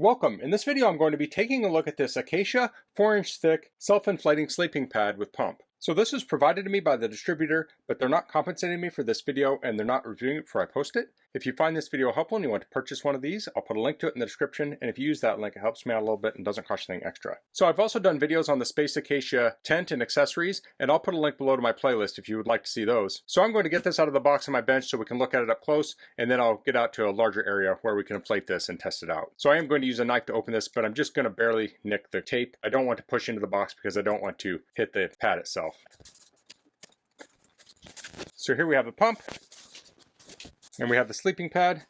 Welcome. In this video I'm going to be taking a look at this ACACIA 4-inch thick self-inflating sleeping pad with pump. So this was provided to me by the distributor, but they're not compensating me for this video and they're not reviewing it before I post it. If you find this video helpful and you want to purchase one of these, I'll put a link to it in the description, and if you use that link, it helps me out a little bit and doesn't cost you anything extra. So I've also done videos on the Space ACACIA tent and accessories, and I'll put a link below to my playlist if you would like to see those. So I'm going to get this out of the box on my bench so we can look at it up close, and then I'll get out to a larger area where we can inflate this and test it out. So I am going to use a knife to open this, but I'm just going to barely nick the tape. I don't want to push into the box because I don't want to hit the pad itself. So here we have the pump, and we have the sleeping pad.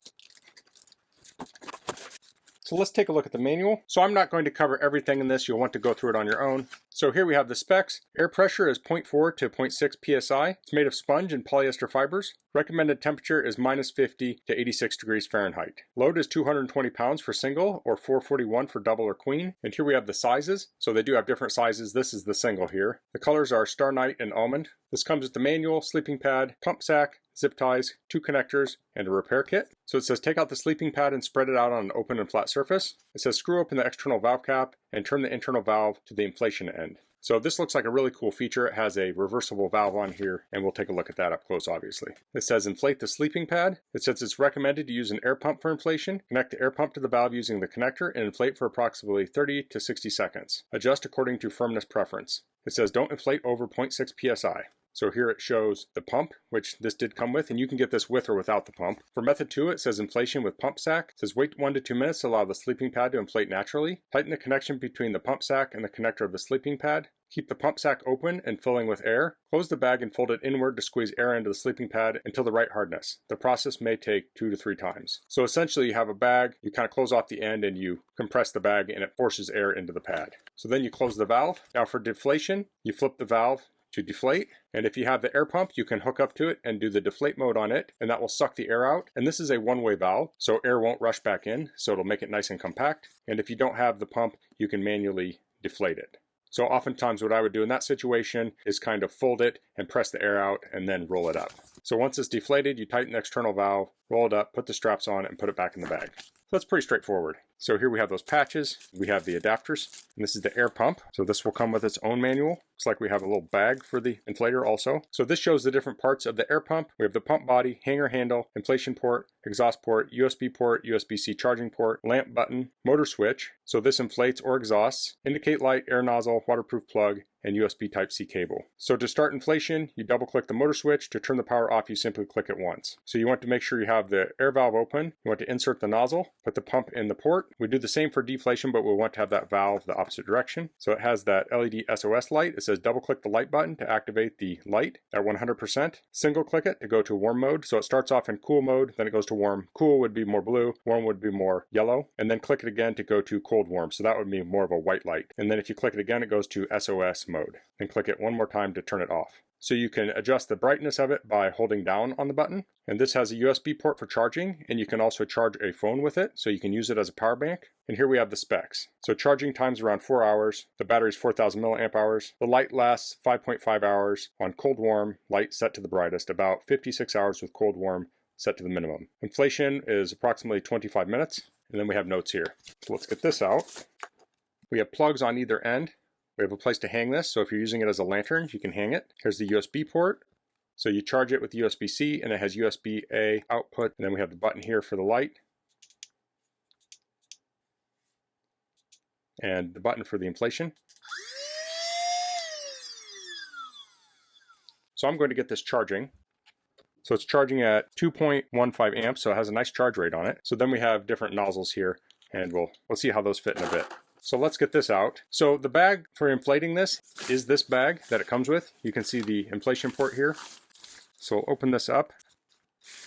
So let's take a look at the manual. So I'm not going to cover everything in this. You'll want to go through it on your own. So here we have the specs. Air pressure is 0.4 to 0.6 psi. It's made of sponge and polyester fibers. Recommended temperature is -50 to 86 degrees Fahrenheit. Load is 220 pounds for single or 441 for double or queen. And here we have the sizes. So they do have different sizes. This is the single here. The colors are Star Night and Almond. This comes with the manual, sleeping pad, pump sack, zip ties, 2 connectors, and a repair kit. So it says take out the sleeping pad and spread it out on an open and flat surface. It says screw open the external valve cap and turn the internal valve to the inflation end. So this looks like a really cool feature. It has a reversible valve on here, and we'll take a look at that up close, obviously. It says inflate the sleeping pad. It says it's recommended to use an air pump for inflation. Connect the air pump to the valve using the connector and inflate for approximately 30 to 60 seconds. Adjust according to firmness preference. It says don't inflate over 0.6 psi. So here it shows the pump, which this did come with, and you can get this with or without the pump. For method 2, it says inflation with pump sack. It says wait 1 to 2 minutes to allow the sleeping pad to inflate naturally. Tighten the connection between the pump sack and the connector of the sleeping pad. Keep the pump sack open and filling with air. Close the bag and fold it inward to squeeze air into the sleeping pad until the right hardness. The process may take 2 to 3 times. So essentially you have a bag, you kind of close off the end and you compress the bag and it forces air into the pad. So then you close the valve. Now for deflation, you flip the valve to deflate, and if you have the air pump you can hook up to it and do the deflate mode on it, and that will suck the air out. And this is a one-way valve, so air won't rush back in, so it'll make it nice and compact. And if you don't have the pump, you can manually deflate it. So oftentimes what I would do in that situation is kind of fold it and press the air out and then roll it up. So once it's deflated, you tighten the external valve, roll it up, put the straps on, and put it back in the bag. So that's pretty straightforward. So here we have those patches, we have the adapters, and this is the air pump. So this will come with its own manual. Looks like we have a little bag for the inflator also. So this shows the different parts of the air pump. We have the pump body, hanger handle, inflation port, exhaust port, USB-C charging port, lamp button, motor switch. So this inflates or exhausts, indicate light, air nozzle, waterproof plug, and USB Type-C cable. So to start inflation, you double click the motor switch. To turn the power off, you simply click it once. So you want to make sure you have the air valve open. You want to insert the nozzle, put the pump in the port. We do the same for deflation, but we want to have that valve the opposite direction. So it has that LED SOS light. It says double click the light button to activate the light at 100%. Single click it to go to warm mode. So it starts off in cool mode, then it goes to warm. Cool would be more blue, warm would be more yellow, and then click it again to go to cold warm. So that would be more of a white light. And then if you click it again, it goes to SOS mode. Then click it one more time to turn it off. So you can adjust the brightness of it by holding down on the button. And this has a USB port for charging, and you can also charge a phone with it, so you can use it as a power bank. And here we have the specs. So charging time's around 4 hours. The battery's 4,000 milliamp hours. The light lasts 5.5 hours on cold warm, light set to the brightest, about 56 hours with cold warm set to the minimum. Inflation is approximately 25 minutes. And then we have notes here. So let's get this out. We have plugs on either end. We have a place to hang this, so if you're using it as a lantern, you can hang it. Here's the USB port. So you charge it with USB-C, and it has USB-A output. And then we have the button here for the light. And the button for the inflation. So I'm going to get this charging. So it's charging at 2.15 amps, so it has a nice charge rate on it. So then we have different nozzles here, and we'll see how those fit in a bit. So let's get this out. So the bag for inflating this is this bag that it comes with. You can see the inflation port here. So we'll open this up.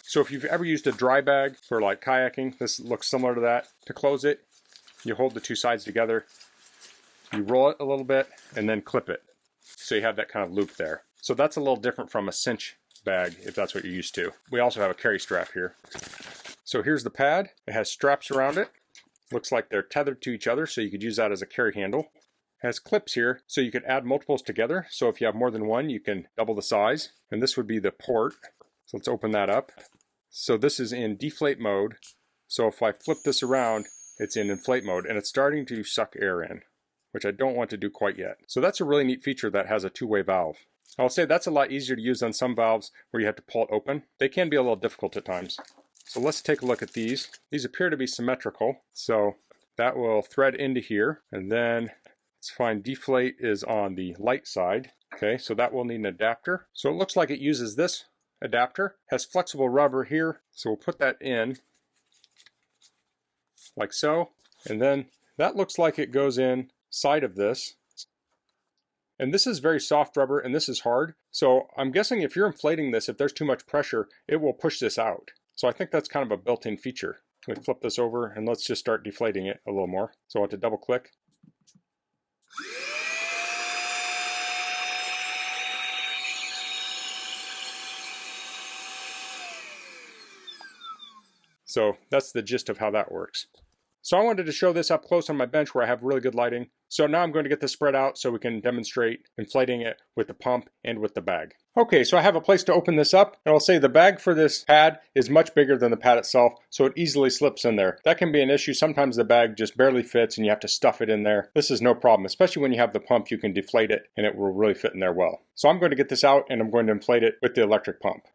So if you've ever used a dry bag for like kayaking, this looks similar to that. To close it, you hold the two sides together, you roll it a little bit, and then clip it. So you have that kind of loop there. So that's a little different from a cinch bag if that's what you're used to. We also have a carry strap here. So here's the pad. It has straps around it. Looks like they're tethered to each other, so you could use that as a carry handle. It has clips here, so you could add multiples together. So if you have more than one, you can double the size. And this would be the port. So let's open that up. So this is in deflate mode. So if I flip this around, it's in inflate mode and it's starting to suck air in, which I don't want to do quite yet. So that's a really neat feature that has a two-way valve. I'll say that's a lot easier to use than some valves where you have to pull it open. They can be a little difficult at times. So let's take a look at these. These appear to be symmetrical, so that will thread into here, and then let's find deflate is on the light side. Okay, so that will need an adapter. So it looks like it uses this adapter, has flexible rubber here, so we'll put that in like so, and then that looks like it goes in side of this. And this is very soft rubber and this is hard, so I'm guessing if you're inflating this, if there's too much pressure, it will push this out. So I think that's kind of a built-in feature. Let me flip this over and let's just start deflating it a little more. So I want to double click. So that's the gist of how that works. So I wanted to show this up close on my bench where I have really good lighting. So now I'm going to get this spread out so we can demonstrate inflating it with the pump and with the bag. Okay, so I have a place to open this up, and I'll say the bag for this pad is much bigger than the pad itself, so it easily slips in there. That can be an issue. Sometimes the bag just barely fits and you have to stuff it in there. This is no problem, especially when you have the pump, you can deflate it and it will really fit in there well. So I'm going to get this out and I'm going to inflate it with the electric pump.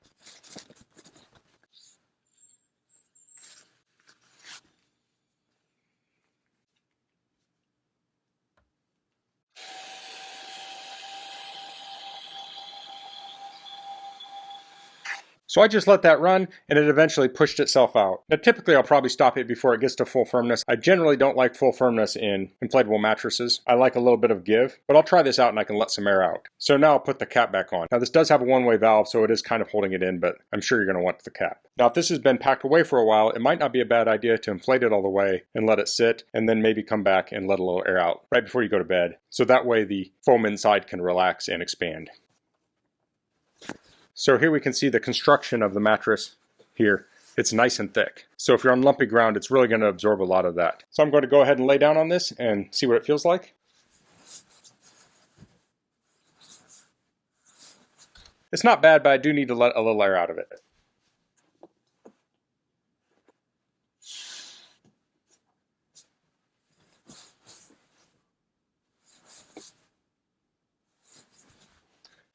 So I just let that run and it eventually pushed itself out. Now typically I'll probably stop it before it gets to full firmness. I generally don't like full firmness in inflatable mattresses. I like a little bit of give, but I'll try this out and I can let some air out. So now I'll put the cap back on. Now this does have a one-way valve, so it is kind of holding it in, but I'm sure you're going to want the cap. Now if this has been packed away for a while, it might not be a bad idea to inflate it all the way and let it sit, and then maybe come back and let a little air out right before you go to bed. So that way the foam inside can relax and expand. So here we can see the construction of the mattress here. It's nice and thick. So if you're on lumpy ground, it's really going to absorb a lot of that. So I'm going to go ahead and lay down on this and see what it feels like. It's not bad, but I do need to let a little air out of it.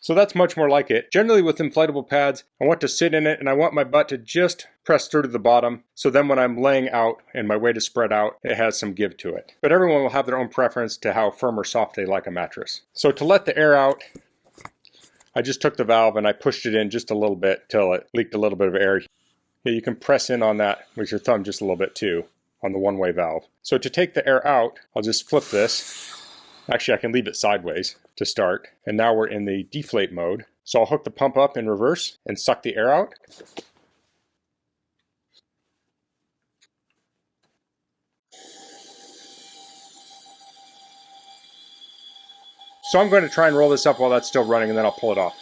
So that's much more like it. Generally with inflatable pads, I want to sit in it and I want my butt to just press through to the bottom. So then when I'm laying out and my weight is spread out, it has some give to it. But everyone will have their own preference to how firm or soft they like a mattress. So to let the air out, I just took the valve and I pushed it in just a little bit till it leaked a little bit of air. Yeah, you can press in on that with your thumb just a little bit too on the one-way valve. So to take the air out, I'll just flip this. Actually, I can leave it sideways to start. And now we're in the deflate mode. So I'll hook the pump up in reverse and suck the air out. So I'm going to try and roll this up while that's still running and then I'll pull it off.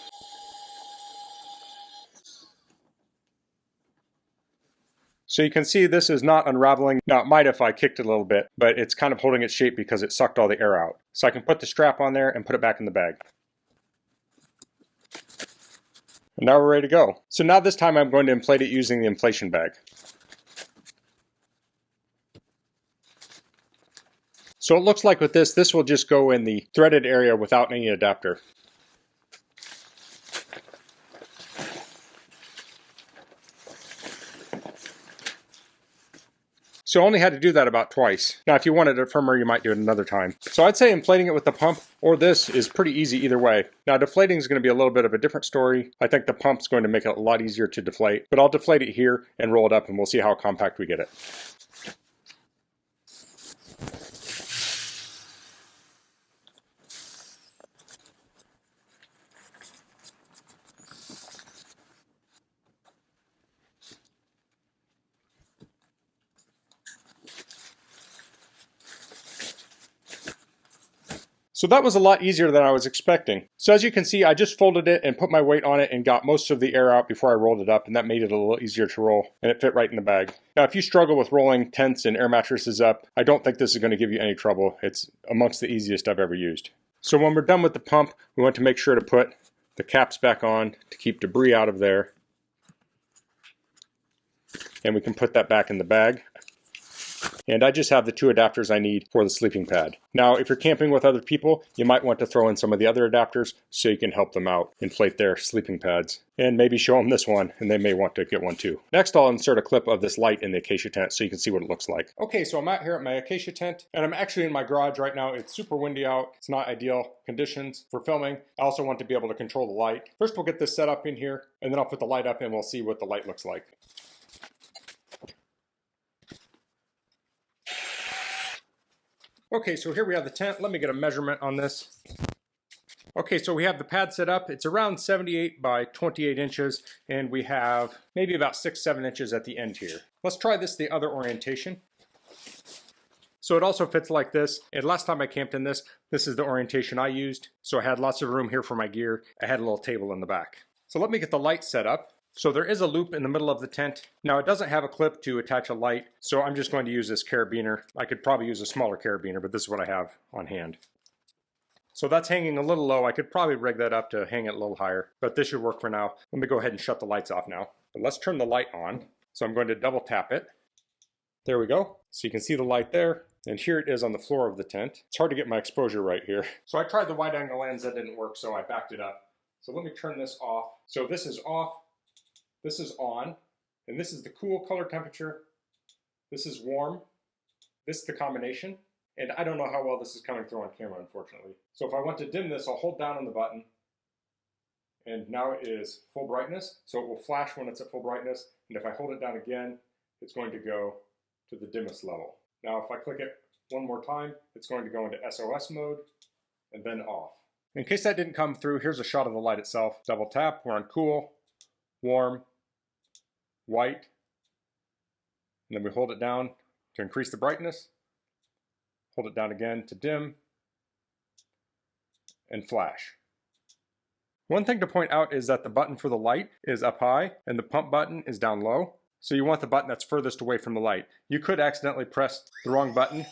So you can see this is not unraveling. Now it might if I kicked it a little bit, but it's kind of holding its shape because it sucked all the air out. So I can put the strap on there and put it back in the bag. And now we're ready to go. So now this time I'm going to inflate it using the inflation bag. So it looks like with this will just go in the threaded area without any adapter. So I only had to do that about twice. Now if you wanted it firmer, you might do it another time. So I'd say inflating it with the pump or this is pretty easy either way. Now deflating is going to be a little bit of a different story. I think the pump's going to make it a lot easier to deflate, but I'll deflate it here and roll it up and we'll see how compact we get it. So that was a lot easier than I was expecting. So as you can see, I just folded it and put my weight on it and got most of the air out before I rolled it up, and that made it a little easier to roll, and it fit right in the bag. Now if you struggle with rolling tents and air mattresses up, I don't think this is going to give you any trouble. It's amongst the easiest I've ever used. So when we're done with the pump, we want to make sure to put the caps back on to keep debris out of there. And we can put that back in the bag. And I just have the 2 adapters I need for the sleeping pad. Now, if you're camping with other people, you might want to throw in some of the other adapters so you can help them out inflate their sleeping pads. And maybe show them this one, and they may want to get one too. Next, I'll insert a clip of this light in the Acacia tent so you can see what it looks like. Okay, so I'm out here at my Acacia tent, and I'm actually in my garage right now. It's super windy out. It's not ideal conditions for filming. I also want to be able to control the light. First, we'll get this set up in here, and then I'll put the light up and we'll see what the light looks like. Okay, so here we have the tent. Let me get a measurement on this. Okay, so we have the pad set up. It's around 78 by 28 inches, and we have maybe about 6-7 inches at the end here. Let's try this the other orientation. So it also fits like this, and last time I camped in this, this is the orientation I used. So I had lots of room here for my gear. I had a little table in the back. So let me get the light set up. So there is a loop in the middle of the tent. Now it doesn't have a clip to attach a light, so I'm just going to use this carabiner. I could probably use a smaller carabiner, but this is what I have on hand. So that's hanging a little low. I could probably rig that up to hang it a little higher, but this should work for now. Let me go ahead and shut the lights off now. But let's turn the light on. So I'm going to double tap it. There we go. So you can see the light there. And here it is on the floor of the tent. It's hard to get my exposure right here. So I tried the wide angle lens, that didn't work, so I backed it up. So let me turn this off. So this is off, this is on, and this is the cool color temperature. This is warm. This is the combination. And I don't know how well this is coming through on camera, unfortunately. So if I want to dim this, I'll hold down on the button. And now it is full brightness. So it will flash when it's at full brightness. And if I hold it down again, it's going to go to the dimmest level. Now if I click it one more time, it's going to go into SOS mode and then off. In case that didn't come through, here's a shot of the light itself. Double tap, we're on cool, warm, white. And then we hold it down to increase the brightness. Hold it down again to dim, and flash. One thing to point out is that the button for the light is up high and the pump button is down low. So you want the button that's furthest away from the light. You could accidentally press the wrong button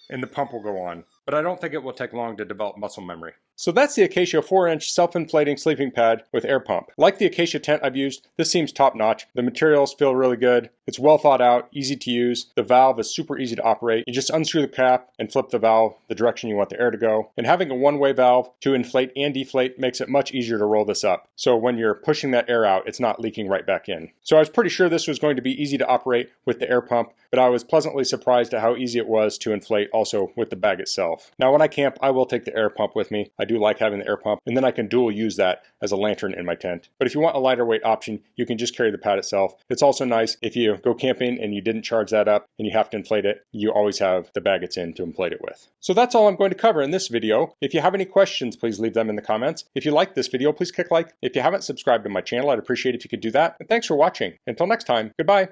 and the pump will go on. But I don't think it will take long to develop muscle memory. So that's the Acacia 4-inch self-inflating sleeping pad with air pump. Like the Acacia tent I've used, this seems top-notch. The materials feel really good. It's well thought out, easy to use. The valve is super easy to operate. You just unscrew the cap and flip the valve the direction you want the air to go. And having a one-way valve to inflate and deflate makes it much easier to roll this up. So when you're pushing that air out, it's not leaking right back in. So I was pretty sure this was going to be easy to operate with the air pump, but I was pleasantly surprised at how easy it was to inflate also with the bag itself. Now when I camp, I will take the air pump with me. I do like having the air pump, and then I can dual use that as a lantern in my tent. But if you want a lighter weight option, you can just carry the pad itself. It's also nice if you go camping and you didn't charge that up and you have to inflate it, you always have the bag it's in to inflate it with. So that's all I'm going to cover in this video. If you have any questions, please leave them in the comments. If you liked this video, please click like. If you haven't subscribed to my channel, I'd appreciate it if you could do that. And thanks for watching. Until next time, goodbye.